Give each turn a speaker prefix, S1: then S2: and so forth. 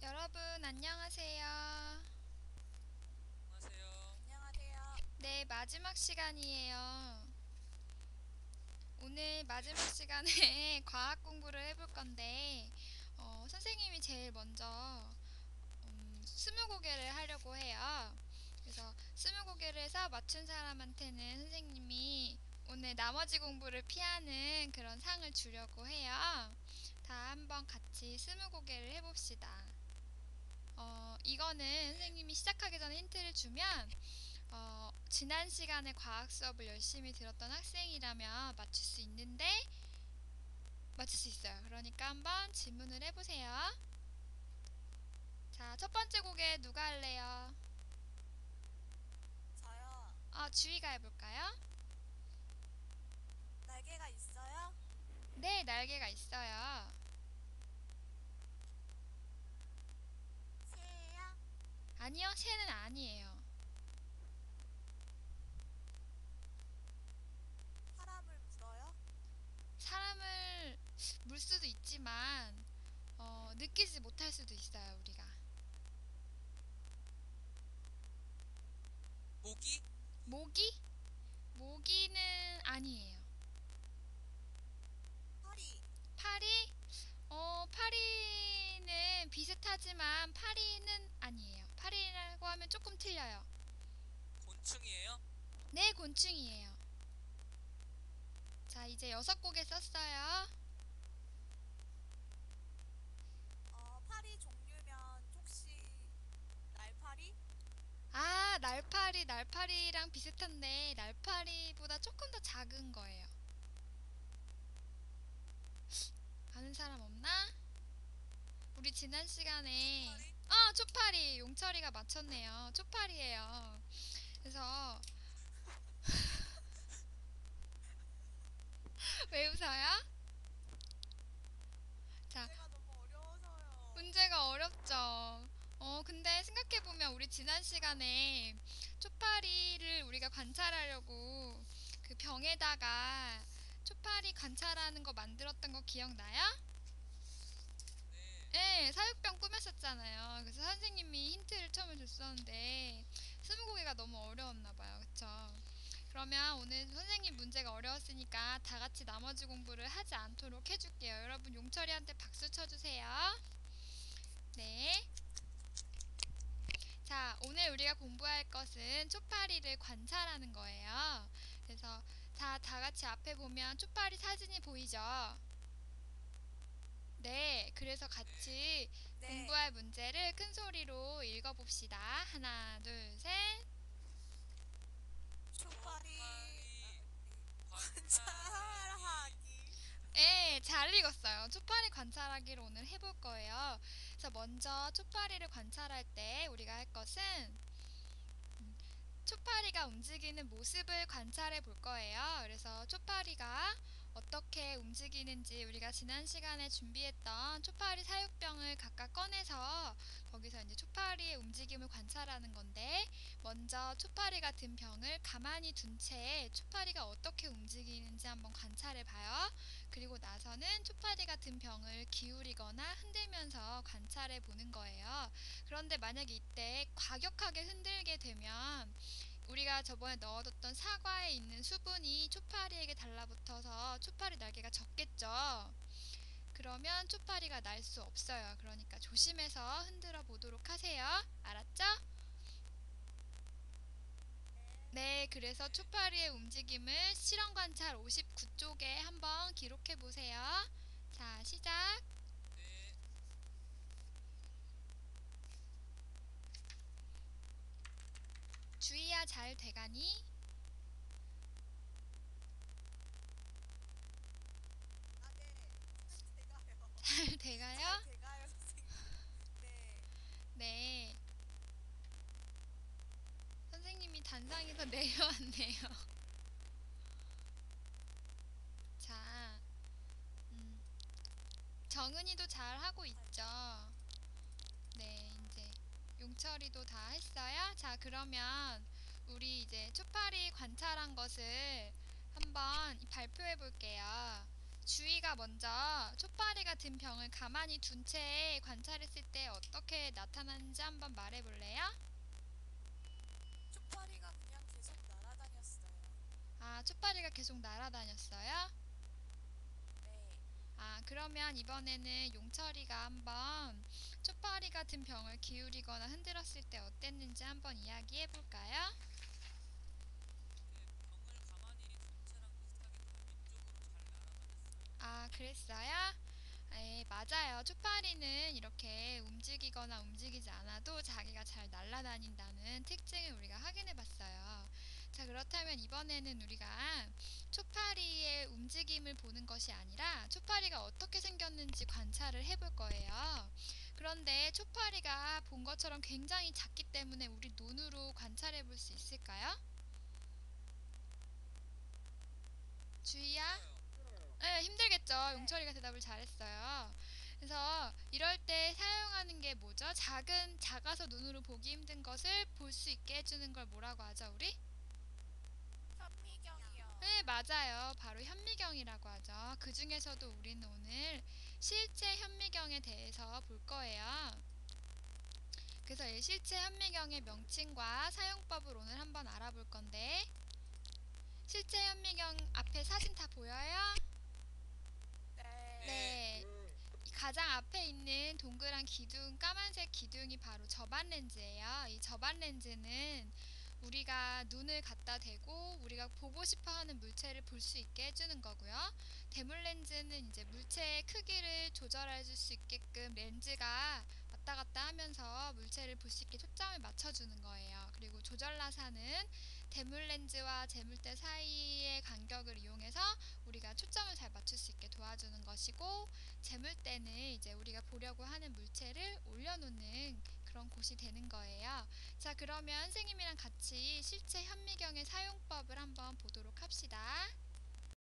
S1: 여러분, 안녕하세요.
S2: 안녕하세요.
S3: 안녕하세요.
S1: 네, 마지막 시간이에요. 오늘 마지막 시간에 과학 공부를 해볼 건데, 선생님이 제일 먼저 스무고개를 하려고 해요. 그래서 스무고개를 해서 맞춘 사람한테는 선생님이 오늘 나머지 공부를 피하는 그런 상을 주려고 해요. 다 한번 같이 스무고개를 해봅시다. 이거는
S2: 네.
S1: 선생님이 시작하기 전에 힌트를 주면 지난 시간에 과학 수업을 열심히 들었던 학생이라면 맞출 수 있는데 맞출 수 있어요. 그러니까 한번 질문을 해보세요. 자, 첫 번째 곡에 누가 할래요?
S3: 저요.
S1: 주희가 해볼까요?
S3: 날개가 있어요?
S1: 네, 날개가 있어요.
S3: 새예요?
S1: 아니요, 새는 아니에요.
S3: 사람을 물어요?
S1: 사람을 물 수도 있지만 느끼지 못할 수도 있어요, 우리가.
S2: 모기?
S1: 모기? 모기는 아니에요.
S3: 파리.
S1: 파리? 파리는 비슷하지만 파리는 아니에요. 파리라고 하면 조금 틀려요.
S2: 곤충이에요?
S1: 네, 곤충이에요. 자, 이제 6곡에 썼어요.
S3: 파리 종류면 혹시 날파리?
S1: 날파리랑 비슷한데, 날파리보다 조금 더 작은 거예요. 아는 사람 없나? 우리 지난 시간에,
S3: 초파리?
S1: 초파리! 용철이가 맞췄네요. 초파리예요. 그래서, 왜 웃어요? 자,
S3: 문제가 너무 어려워서요.
S1: 문제가 어렵죠. 근데 생각해보면 우리 지난 시간에 초파리를 우리가 관찰하려고 그 병에다가 초파리 관찰하는 거 만들었던 거 기억나요?
S2: 네.
S1: 네, 사육병 꾸몄었잖아요. 그래서 선생님이 힌트를 처음에 줬었는데 스무고개가 너무 어려웠나 봐요. 그쵸? 그러면 오늘 선생님 문제가 어려웠으니까 다 같이 나머지 공부를 하지 않도록 해줄게요. 여러분 용철이한테 박수 쳐주세요. 네. 자, 오늘 우리가 공부할 것은 초파리를 관찰하는 거예요. 그래서 다 같이 앞에 보면 초파리 사진이 보이죠? 네, 그래서
S2: 네.
S1: 같이
S3: 네.
S1: 공부할 문제를 큰 소리로 읽어봅시다. 하나, 둘, 셋.
S3: 초파리
S2: 초파리 관찰하기.
S3: 관찰하기.
S1: 네, 잘 읽었어요. 초파리 관찰하기를 오늘 해볼 거예요. 그래서 먼저 초파리를 관찰할 때 우리가 할 것은 초파리가 움직이는 모습을 관찰해 볼 거예요. 그래서 초파리가 어떻게 움직이는지 우리가 지난 시간에 준비했던 초파리 사육병을 각각 꺼내서 거기서 이제 초파리의 움직임을 관찰하는 건데 먼저 초파리가 든 병을 가만히 둔 채 초파리가 어떻게 움직이는지 한번 관찰해 봐요. 그리고 나서는 초파리가 든 병을 기울이거나 흔들면서 관찰해 보는 거예요. 그런데 만약에 이때 과격하게 흔들게 되면 우리가 저번에 넣어뒀던 사과에 있는 수분이 초파리에게 달라붙어서 초파리 날개가 젖겠죠. 그러면 초파리가 날 수 없어요. 그러니까 조심해서 흔들어 보도록 하세요. 알았죠? 네, 그래서
S2: 네.
S1: 초파리의 움직임을 실험 관찰 59쪽에 한번 기록해 보세요. 자, 시작.
S2: 네.
S1: 주희야, 잘 돼가니?
S3: 네. 잘 돼가요.
S1: 잘 돼가요?
S3: 잘 돼가요, 선생님. 네.
S1: 네. 선생님이 단상에서 내려왔네요. 자, 음, 정은이도 잘 하고
S3: 잘
S1: 있죠? 네,
S3: 돼요.
S1: 이제 용철이도 다 했어요? 자, 그러면 우리 이제 초파리 관찰한 것을 한번 발표해 볼게요. 주희가 먼저 초파리가 든 병을 가만히 둔 채 관찰했을 때 어떻게 나타나는지 한번 말해볼래요?
S3: 초파리가 그냥 계속 날아다녔어요.
S1: 아, 초파리가 계속 날아다녔어요?
S3: 네.
S1: 아, 그러면 이번에는 용철이가 한번 초파리가 든 병을 기울이거나 흔들었을 때 어땠는지 한번 이야기해볼까요?
S2: 네, 병을 가만히 둔 채랑 비슷하게 더 위쪽으로 잘 날아다녔어요.
S1: 아, 그랬어요? 네, 맞아요. 초파리는 이렇게 움직이거나 움직이지 않아도 자기가 잘 날아다닌다는 특징을 우리가 확인해 봤어요. 자, 그렇다면 이번에는 우리가 초파리의 움직임을 보는 것이 아니라 초파리가 어떻게 생겼는지 관찰을 해볼 거예요. 그런데 초파리가 본 것처럼 굉장히 작기 때문에 우리 눈으로 관찰해 볼 수 있을까요? 주희야?
S2: 힘들어요.
S1: 네, 힘들겠죠.
S3: 네.
S1: 용철이가 대답을 잘했어요. 그래서 이럴 때 사용하는 게 뭐죠? 작아서 눈으로 보기 힘든 것을 볼 수 있게 해주는 걸 뭐라고 하죠, 우리?
S3: 현미경이요.
S1: 네, 맞아요. 바로 현미경이라고 하죠. 그 중에서도 우리는 오늘 실제 현미경에 대해서 볼 거예요. 그래서 이 실제 현미경의 명칭과 사용법을 오늘 한번 알아볼 건데, 실제 현미경 앞에 사진 다 보여요?
S3: 네.
S1: 네. 가장 앞에 있는 동그란 기둥, 까만색 기둥이 바로 접안 렌즈예요. 이 접안 렌즈는 우리가 눈을 갖다 대고 우리가 보고 싶어 하는 물체를 볼 수 있게 해주는 거고요. 대물 렌즈는 이제 물체의 크기를 조절해 줄 수 있게끔 렌즈가 왔다 갔다 하면서 물체를 볼 수 있게 초점을 맞춰주는 거예요. 그리고 조절 나사는 대물 렌즈와 재물대 사이의 간격을 이용해서 우리가 초점을 잘 맞출 수 있게 도와주는 것이고, 재물대는 이제 우리가 보려고 하는 물체를 올려놓는 그런 곳이 되는 거예요. 자, 그러면 선생님이랑 같이 실제 현미경의 사용법을 한번 보도록 합시다.